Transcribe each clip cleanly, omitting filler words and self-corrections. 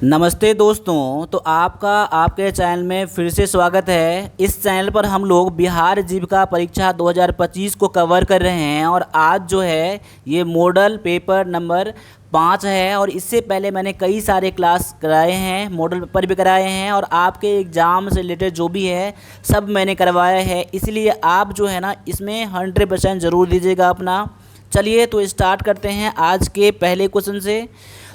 नमस्ते दोस्तों। तो आपका आपके चैनल में फिर से स्वागत है। इस चैनल पर हम लोग बिहार जीविका परीक्षा 2025 को कवर कर रहे हैं और आज जो है ये मॉडल पेपर नंबर 5 है। और इससे पहले मैंने कई सारे क्लास कराए हैं, मॉडल पेपर भी कराए हैं और आपके एग्ज़ाम से रिलेटेड जो भी है सब मैंने करवाया है। इसलिए आप जो है ना इसमें 100% ज़रूर दीजिएगा अपना। चलिए तो स्टार्ट करते हैं आज के पहले क्वेश्चन से।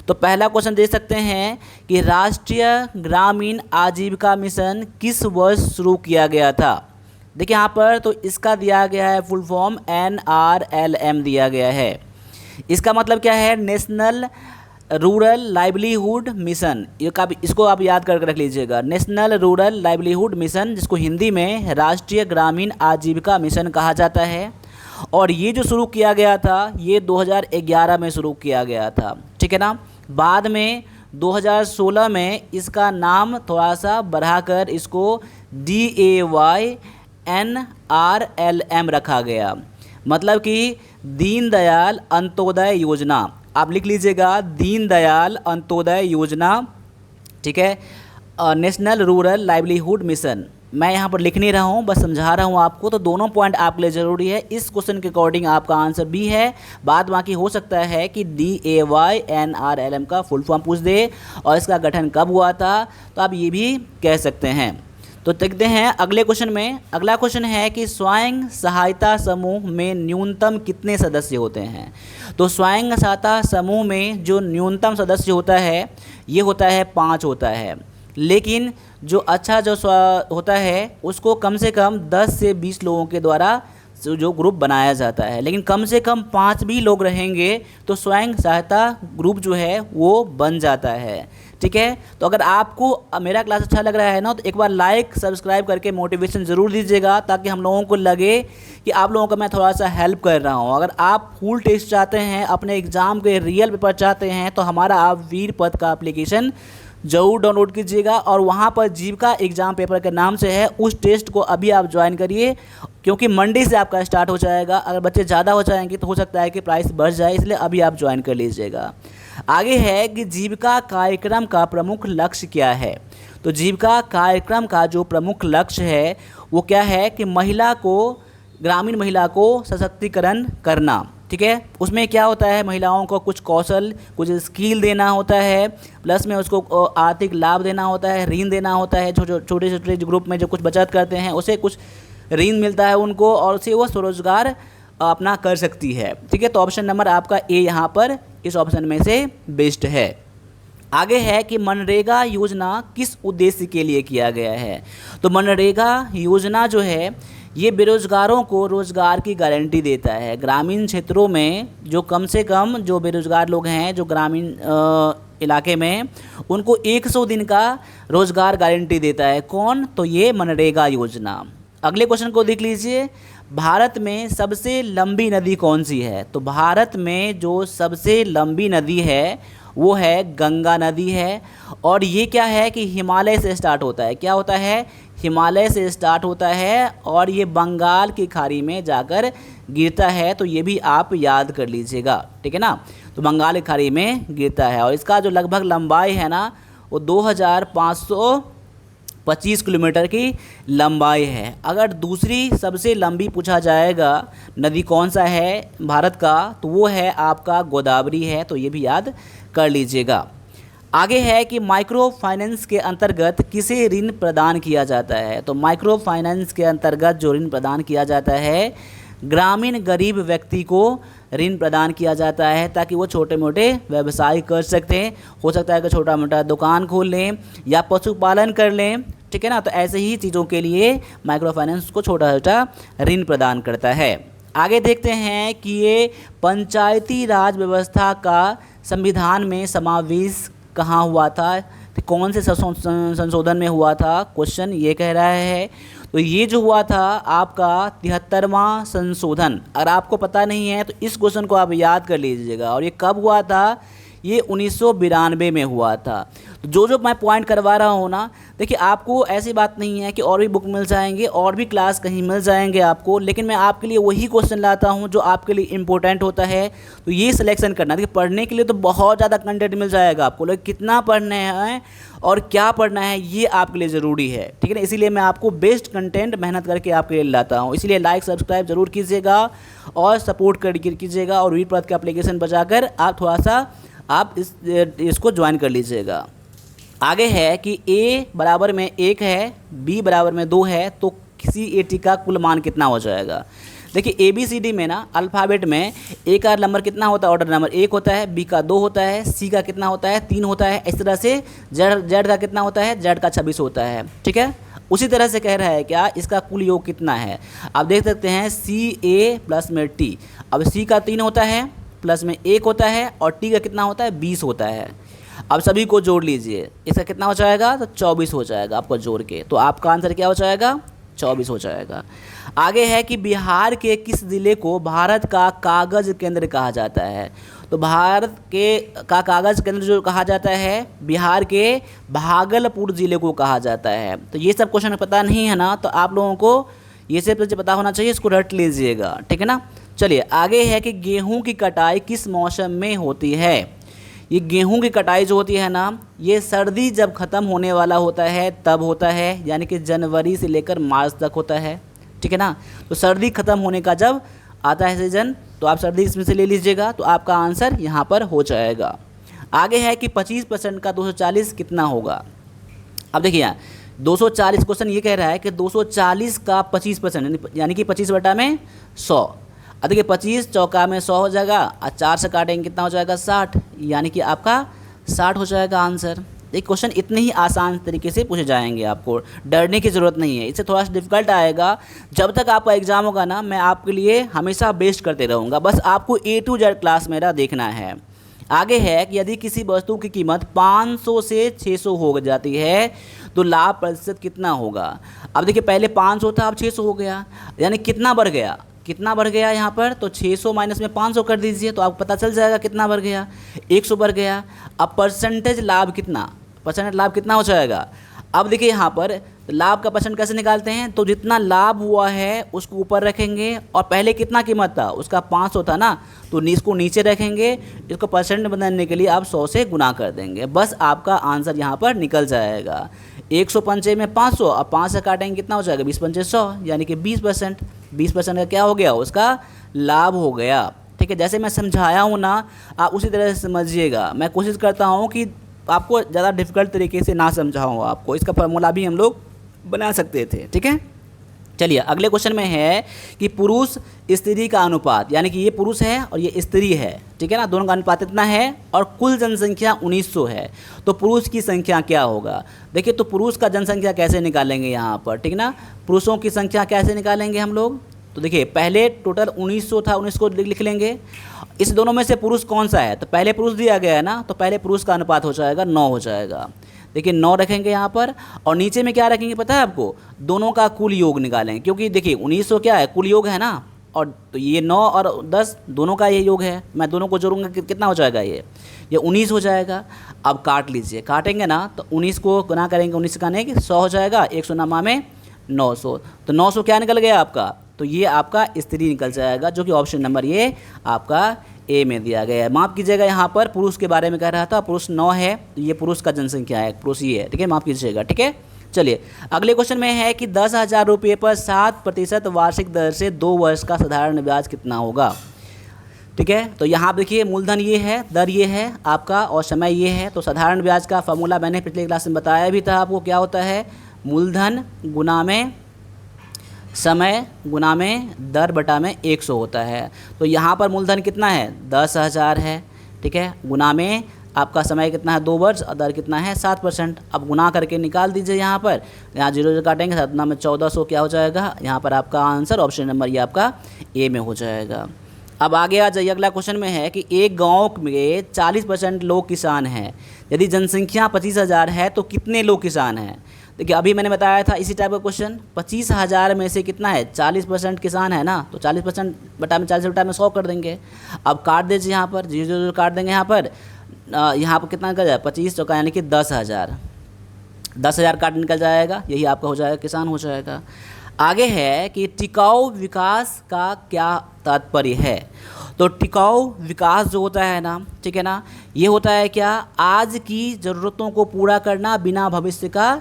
तो पहला क्वेश्चन दे सकते हैं कि राष्ट्रीय ग्रामीण आजीविका मिशन किस वर्ष शुरू किया गया था। देखिए यहाँ पर तो इसका दिया गया है फुल फॉर्म NRLM दिया गया है। इसका मतलब क्या है? National rural livelihood mission. इसको आप याद करके रख लीजिएगा, नेशनल रूरल लाइवलीहुड मिशन, जिसको हिंदी में राष्ट्रीय ग्रामीण आजीविका मिशन कहा जाता है। और ये जो शुरू किया गया था ये 2011 में शुरू किया गया था, ठीक है ना। बाद में 2016 में इसका नाम थोड़ा सा बढ़ाकर इसको DAYNRLM रखा गया, मतलब कि दीनदयाल अंत्योदय योजना। आप लिख लीजिएगा दीनदयाल अंत्योदय योजना, ठीक है। नेशनल रूरल लाइवलीहुड मिशन मैं यहाँ पर लिख नहीं रहा हूँ, बस समझा रहा हूँ आपको। तो दोनों पॉइंट आपके लिए ज़रूरी है। इस क्वेश्चन के अकॉर्डिंग आपका आंसर बी है। बाद बाकी हो सकता है कि DAYNRLM का फुल फॉर्म पूछ दे और इसका गठन कब हुआ था, तो आप ये भी कह सकते हैं। तो देखते हैं अगले क्वेश्चन में। अगला क्वेश्चन है कि स्वयं सहायता समूह में न्यूनतम कितने सदस्य होते हैं। तो स्वयं सहायता समूह में जो न्यूनतम सदस्य होता है ये होता है 5 होता है। लेकिन जो होता है उसको कम से कम 10 से 20 लोगों के द्वारा जो ग्रुप बनाया जाता है। लेकिन कम से कम 5 भी लोग रहेंगे तो स्वयं सहायता ग्रुप जो है वो बन जाता है, ठीक है। तो अगर आपको मेरा क्लास अच्छा लग रहा है ना, तो एक बार लाइक सब्सक्राइब करके मोटिवेशन ज़रूर दीजिएगा, ताकि हम लोगों को लगे कि आप लोगों का मैं थोड़ा सा हेल्प कर रहा हूँ। अगर आप फुल टेस्ट चाहते हैं, अपने एग्ज़ाम के रियल पेपर चाहते हैं, तो हमारा आप वीर पद का एप्लीकेशन ज़रूर डाउनलोड कीजिएगा और वहाँ पर जीविका एग्ज़ाम पेपर के नाम से है, उस टेस्ट को अभी आप ज्वाइन करिए, क्योंकि मंडे से आपका स्टार्ट हो जाएगा। अगर बच्चे ज़्यादा हो जाएंगे तो हो सकता है कि प्राइस बढ़ जाए, इसलिए अभी आप ज्वाइन कर लीजिएगा। आगे है कि जीविका कार्यक्रम का प्रमुख लक्ष्य क्या है। तो जीविका कार्यक्रम का जो प्रमुख लक्ष्य है वो क्या है कि ग्रामीण महिला को सशक्तिकरण करना, ठीक है। उसमें क्या होता है, महिलाओं को कुछ कौशल, कुछ स्किल देना होता है, प्लस में उसको आर्थिक लाभ देना होता है, ऋण देना होता है। छोटे छोटे ग्रुप में जो कुछ बचत करते हैं उसे कुछ ऋण मिलता है उनको, और उससे वो स्वरोजगार अपना कर सकती है, ठीक है। तो ऑप्शन नंबर आपका ए यहाँ पर इस ऑप्शन में से बेस्ट है। आगे है कि मनरेगा योजना किस उद्देश्य के लिए किया गया है। तो मनरेगा योजना जो है ये बेरोजगारों को रोज़गार की गारंटी देता है। ग्रामीण क्षेत्रों में जो कम से कम जो बेरोजगार लोग हैं, जो ग्रामीण इलाके में, उनको 100 दिन का रोज़गार गारंटी देता है। कौन? तो ये मनरेगा योजना। अगले क्वेश्चन को देख लीजिए। भारत में सबसे लंबी नदी कौन सी है। तो भारत में जो सबसे लंबी नदी है वो है गंगा नदी है। और ये क्या है कि हिमालय से स्टार्ट होता है। क्या होता है? हिमालय से स्टार्ट होता है और ये बंगाल की खाड़ी में जाकर गिरता है। तो ये भी आप याद कर लीजिएगा, ठीक है ना। तो बंगाल की खाड़ी में गिरता है और इसका जो लगभग लंबाई है ना वो 2525 किलोमीटर की लंबाई है। अगर दूसरी सबसे लंबी पूछा जाएगा नदी कौन सा है भारत का, तो वो है आपका गोदावरी है। तो ये भी याद कर लीजिएगा। आगे है कि माइक्रो फाइनेंस के अंतर्गत किसे ऋण प्रदान किया जाता है। तो माइक्रो फाइनेंस के अंतर्गत जो ऋण प्रदान किया जाता है, ग्रामीण गरीब व्यक्ति को ऋण प्रदान किया जाता है, ताकि वो छोटे मोटे व्यवसाय कर सकते हैं। हो सकता है कि छोटा मोटा दुकान खोल लें या पशुपालन कर लें, ठीक है ना। तो ऐसे ही चीज़ों के लिए माइक्रो फाइनेंस को छोटा छोटा ऋण प्रदान करता है। आगे देखते हैं कि ये पंचायती राज व्यवस्था का संविधान में समावेश कहाँ हुआ था, तो कौन से संशोधन में हुआ था, क्वेश्चन ये कह रहा है। तो ये जो हुआ था आपका 73वां संशोधन। अगर आपको पता नहीं है तो इस क्वेश्चन को आप याद कर लीजिएगा। और ये कब हुआ था? ये 1992 में हुआ था। तो जो मैं पॉइंट करवा रहा हूँ ना, देखिए आपको ऐसी बात नहीं है कि और भी बुक मिल जाएंगे और भी क्लास कहीं मिल जाएंगे आपको, लेकिन मैं आपके लिए वही क्वेश्चन लाता हूँ जो आपके लिए इंपॉर्टेंट होता है। तो ये सिलेक्शन करना। देखिए पढ़ने के लिए तो बहुत ज़्यादा कंटेंट मिल जाएगा आपको, लेकिन कितना पढ़ना है और क्या पढ़ना है ये आपके लिए ज़रूरी है, ठीक है ना। इसीलिए मैं आपको बेस्ट कंटेंट मेहनत करके आपके लिए लाता हूँ। इसीलिए लाइक सब्सक्राइब जरूर कीजिएगा और सपोर्ट कीजिएगा, और वीर प्रद का एप्लीकेशन बजाकर आप थोड़ा सा आप इसको ज्वाइन कर लीजिएगा। आगे है कि a बराबर में 1 है, b बराबर में 2 है, तो किसी AT का कुल मान कितना हो जाएगा। देखिए ABCD में ना अल्फ़ाबेट में A का नंबर कितना होता है, ऑर्डर नंबर 1 होता है, B का 2 होता है, C का कितना होता है 3 होता है, इस तरह से Z का कितना होता है, Z का 26 होता है, ठीक है। उसी तरह से कह रहा है क्या, इसका कुल योग कितना है। आप देख सकते हैं CA प्लस में T। अब C का 3 होता है, प्लस में 1 होता है, और T का कितना होता है 20 होता है। अब सभी को जोड़ लीजिए, इसका कितना हो जाएगा, तो 24 हो जाएगा आपको जोड़ के। तो आपका आंसर क्या हो जाएगा, 24 हो जाएगा। आगे है कि बिहार के किस ज़िले को भारत का कागज़ केंद्र कहा जाता है। तो भारत के का कागज़ केंद्र जो कहा जाता है, बिहार के भागलपुर ज़िले को कहा जाता है। तो ये सब क्वेश्चन पता नहीं है ना, तो आप लोगों को ये सब पता होना चाहिए, इसको रट लीजिएगा, ठीक है ना। चलिए आगे है कि गेहूँ की कटाई किस मौसम में होती है। ये गेहूं की कटाई जो होती है ना, ये सर्दी जब ख़त्म होने वाला होता है तब होता है, यानी कि जनवरी से लेकर मार्च तक होता है, ठीक है ना। तो सर्दी ख़त्म होने का जब आता है सीजन, तो आप सर्दी इसमें से ले लीजिएगा, तो आपका आंसर यहाँ पर हो जाएगा। आगे है कि 25% का 240 कितना होगा। अब देखिए यहाँ 240 क्वेश्चन ये कह रहा है कि 240 का 25%, यानी कि 25 बटा में 100। अब देखिए 25 चौका में 100 हो जाएगा, और 4 से काटेंगे कितना हो जाएगा 60, यानी कि आपका 60 हो जाएगा आंसर। ये क्वेश्चन इतने ही आसान तरीके से पूछे जाएंगे, आपको डरने की ज़रूरत नहीं है। इससे थोड़ा सा डिफिकल्ट आएगा, जब तक आपका एग्ज़ाम होगा ना, मैं आपके लिए हमेशा बेस्ट करते रहूँगा। बस आपको A to Z क्लास मेरा देखना है। आगे है कि यदि किसी वस्तु की कीमत 500 से 600 हो जाती है तो लाभ प्रतिशत कितना होगा। अब देखिए पहले 500 था, अब 600 हो गया, यानी कितना बढ़ गया, कितना बढ़ गया यहाँ पर, तो 600 माइनस में 500 कर दीजिए, तो आपको पता चल जाएगा कितना बढ़ गया, 100 बढ़ गया। अब परसेंटेज लाभ कितना, परसेंटेज लाभ कितना हो जाएगा। अब देखिए यहाँ पर लाभ का परसेंट कैसे निकालते हैं, तो जितना लाभ हुआ है उसको ऊपर रखेंगे, और पहले कितना कीमत था उसका 500 था ना, तो इसको नीचे रखेंगे, इसको परसेंट बनाने के लिए आप 100 से गुना कर देंगे, बस आपका आंसर यहाँ पर निकल जाएगा। 105 में 500, अब 5 से काटेंगे कितना हो जाएगा, 20 पंचे 100, यानी कि 20%। 20% का क्या हो गया, उसका लाभ हो गया, ठीक है। जैसे मैं समझाया हूँ ना, आप उसी तरह से समझिएगा। मैं कोशिश करता हूँ कि आपको ज़्यादा डिफिकल्ट तरीके से ना समझाऊँ आपको, इसका फार्मूला भी हम लोग बना सकते थे, ठीक है। चलिए अगले क्वेश्चन में है कि पुरुष स्त्री का अनुपात, यानी कि ये पुरुष है और ये स्त्री है, ठीक है ना, दोनों का अनुपात इतना है, और कुल जनसंख्या 1900 है, तो पुरुष की संख्या क्या होगा। देखिए तो पुरुष का जनसंख्या कैसे निकालेंगे यहाँ पर, ठीक ना, पुरुषों की संख्या कैसे निकालेंगे हम लोग। तो देखिए पहले टोटल 1900 था, 19 को लिख लेंगे। इस दोनों में से पुरुष कौन सा है, तो पहले पुरुष दिया गया है ना, तो पहले पुरुष का अनुपात हो जाएगा 9 हो जाएगा। देखिए 9 रखेंगे यहाँ पर, और नीचे में क्या रखेंगे पता है आपको, दोनों का कुल योग निकालेंगे, क्योंकि देखिए 1900 क्या है, कुल योग है ना, और तो ये 9 और 10 दोनों का ये योग है, मैं दोनों को जोड़ूंगा कितना हो जाएगा, ये 19 हो जाएगा। अब काट लीजिए, काटेंगे ना तो 19 को गुना करेंगे, 19 से काटेंगे 100 हो जाएगा, 109 में 900, तो 900 क्या निकल गया आपका, तो ये आपका स्त्री निकल जाएगा, जो कि ऑप्शन नंबर ये आपका ए में दिया गया है। माफ़ कीजिएगा, यहाँ पर पुरुष के बारे में कह रहा था, पुरुष 9 है, तो ये पुरुष का जनसंख्या है, पुरुष ये है, ठीक है, माफ़ कीजिएगा, ठीक है। चलिए अगले क्वेश्चन में है कि 10,000 रुपये पर 7% वार्षिक दर से 2 वर्ष का साधारण ब्याज कितना होगा, ठीक है। तो यहाँ देखिए मूलधन ये है, दर ये है आपका, और समय ये है। तो साधारण ब्याज का फॉर्मूला मैंने पिछले क्लास में बताया भी था आपको, क्या होता है, मूलधन गुना में समय गुना में दर बटा में 100 होता है। तो यहाँ पर मूलधन कितना है, 10,000 है, ठीक है, गुना में आपका समय कितना है 2 वर्ष, और दर कितना है 7%। अब गुना करके निकाल दीजिए, यहाँ पर यहाँ 0 काटेंगे, 7 में 1400 क्या हो जाएगा, यहाँ पर आपका आंसर ऑप्शन नंबर ये आपका ए में हो जाएगा। अब आगे आ जाइए, अगला क्वेश्चन में है कि एक गांव में 40% लोग किसान हैं, यदि जनसंख्या 25,000 है तो कितने लोग किसान हैं। देखिए अभी मैंने बताया था इसी टाइप का क्वेश्चन, 25,000 में से कितना है, 40% किसान है ना, तो 40% बटा में 40 बटा में 100 कर देंगे। अब काट दीजिए, यहाँ पर 0 काट देंगे, यहाँ पर कितना निकल जाए, 25 चौका यानी कि 10,000, 10,000 कार्ड निकल जाएगा, यही आपका हो जाएगा, किसान हो जाएगा। आगे है कि टिकाऊ विकास का क्या तात्पर्य है। तो टिकाऊ विकास जो होता है ना, ठीक है ना, ये होता है क्या, आज की ज़रूरतों को पूरा करना बिना भविष्य का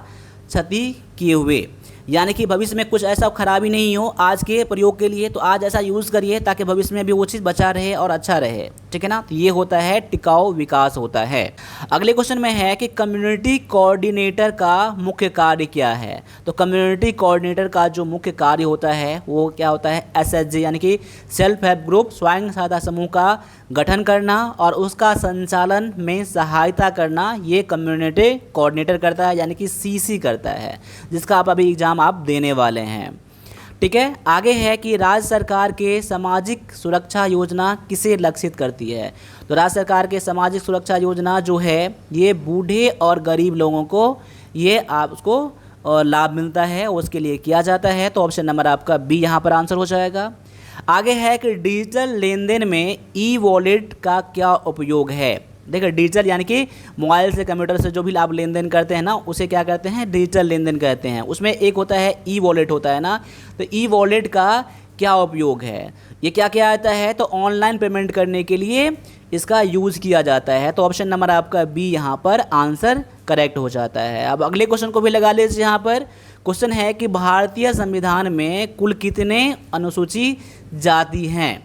क्षति किए हुए, यानी कि भविष्य में कुछ ऐसा खराबी नहीं हो आज के प्रयोग के लिए, तो आज ऐसा यूज़ करिए ताकि भविष्य में भी वो चीज़ बचा रहे और अच्छा रहे, ठीक है ना। तो ये होता है टिकाऊ विकास होता है। अगले क्वेश्चन में है कि कम्युनिटी कोऑर्डिनेटर का मुख्य कार्य क्या है। तो कम्युनिटी कोऑर्डिनेटर का जो मुख्य कार्य होता है वो क्या होता है, SHG यानी कि सेल्फ हेल्प ग्रुप, स्वयं सहायता समूह का गठन करना और उसका संचालन में सहायता करना, ये कम्युनिटी कोऑर्डिनेटर करता है, यानी कि CC करता है, जिसका आप अभी एग्ज़ाम आप देने वाले हैं, ठीक है। आगे है कि राज्य सरकार के सामाजिक सुरक्षा योजना किसे लक्षित करती है। तो राज्य सरकार के सामाजिक सुरक्षा योजना जो है ये बूढ़े और गरीब लोगों को ये आप उसको लाभ मिलता है, उसके लिए किया जाता है। तो ऑप्शन नंबर आपका बी यहाँ पर आंसर हो जाएगा। आगे है कि डिजिटल लेन देन में ई-वॉलेट का क्या उपयोग है। देखिए डिजिटल यानी कि मोबाइल से, कंप्यूटर से जो भी आप लेन देन करते हैं ना, उसे क्या कहते हैं, डिजिटल लेन देन कहते हैं। उसमें एक होता है ई-वॉलेट होता है ना, तो ई-वॉलेट का क्या उपयोग है, ये क्या क्या आता है, तो ऑनलाइन पेमेंट करने के लिए इसका यूज़ किया जाता है। तो ऑप्शन नंबर आपका बी यहाँ पर आंसर करेक्ट हो जाता है। अब अगले क्वेश्चन को भी लगा लीजिए। यहाँ पर क्वेश्चन है कि भारतीय संविधान में कुल कितने अनुसूची जाति हैं।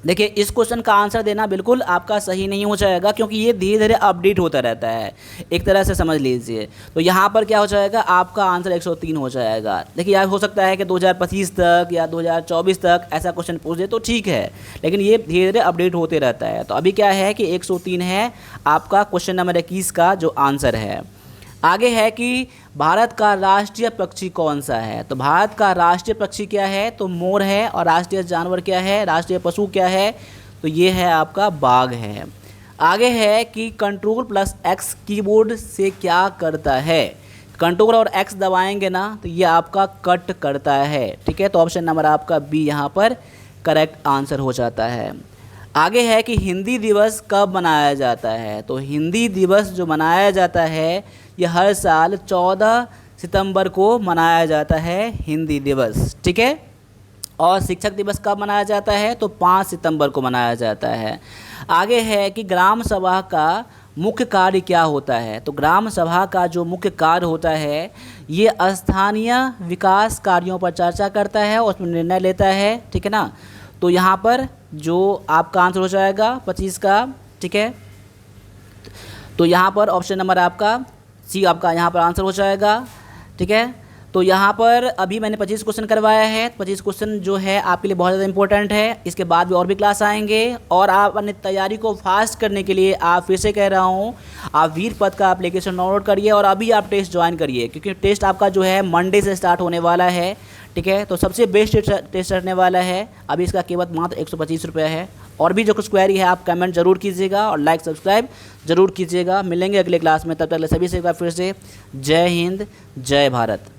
देखिए इस क्वेश्चन का आंसर देना बिल्कुल आपका सही नहीं हो जाएगा, क्योंकि ये धीरे धीरे अपडेट होता रहता है, एक तरह से समझ लीजिए। तो यहाँ पर क्या हो जाएगा, आपका आंसर 103 हो जाएगा। देखिए यार हो सकता है कि 2025 तक या 2024 तक ऐसा क्वेश्चन पूछ दे तो ठीक है, लेकिन ये धीरे धीरे अपडेट होते रहता है। तो अभी क्या है कि 103 है आपका क्वेश्चन नंबर 21 का जो आंसर है। आगे है कि भारत का राष्ट्रीय पक्षी कौन सा है। तो भारत का राष्ट्रीय पक्षी क्या है, तो मोर है। और राष्ट्रीय जानवर क्या है, राष्ट्रीय पशु क्या है, तो ये है आपका बाघ है। आगे है कि Ctrl+X कीबोर्ड से क्या करता है। कंट्रोल और X दबाएंगे ना तो ये आपका कट करता है, ठीक है। तो ऑप्शन नंबर आपका बी यहाँ पर करेक्ट आंसर हो जाता है। आगे है कि हिंदी दिवस कब मनाया जाता है। तो हिंदी दिवस जो मनाया जाता है ये हर साल 14 सितंबर को मनाया जाता है हिंदी दिवस, ठीक है। और शिक्षक दिवस कब मनाया जाता है, तो 5 सितंबर को मनाया जाता है। आगे है कि ग्राम सभा का मुख्य कार्य क्या होता है। तो ग्राम सभा का जो मुख्य कार्य होता है ये स्थानीय विकास कार्यों पर चर्चा करता है और उसमें निर्णय लेता है, ठीक है ना। तो यहाँ पर जो आपका आंसर हो जाएगा 25 का, ठीक है। तो यहाँ पर ऑप्शन नंबर आपका सी आपका यहाँ पर आंसर हो जाएगा, ठीक है। तो यहाँ पर अभी मैंने 25 क्वेश्चन करवाया है। 25 क्वेश्चन जो है आपके लिए बहुत ज़्यादा इंपॉर्टेंट है। इसके बाद भी और भी क्लास आएंगे और आप अपनी तैयारी को फास्ट करने के लिए आप फिर से कह रहा हूँ, आप वीर पथ का एप्लीकेशन डाउनलोड करिए और अभी आप टेस्ट ज्वाइन करिए, क्योंकि टेस्ट आपका जो है मंडे से स्टार्ट होने वाला है, ठीक है। तो सबसे बेस्ट टेस्ट रहने वाला है। अभी इसका कीमत मात्र 125 रुपये है। और भी जो कुछ क्वेरी है आप कमेंट जरूर कीजिएगा और लाइक सब्सक्राइब जरूर कीजिएगा। मिलेंगे अगले क्लास में, तब तक सभी से एक बार फिर से जय हिंद, जय भारत।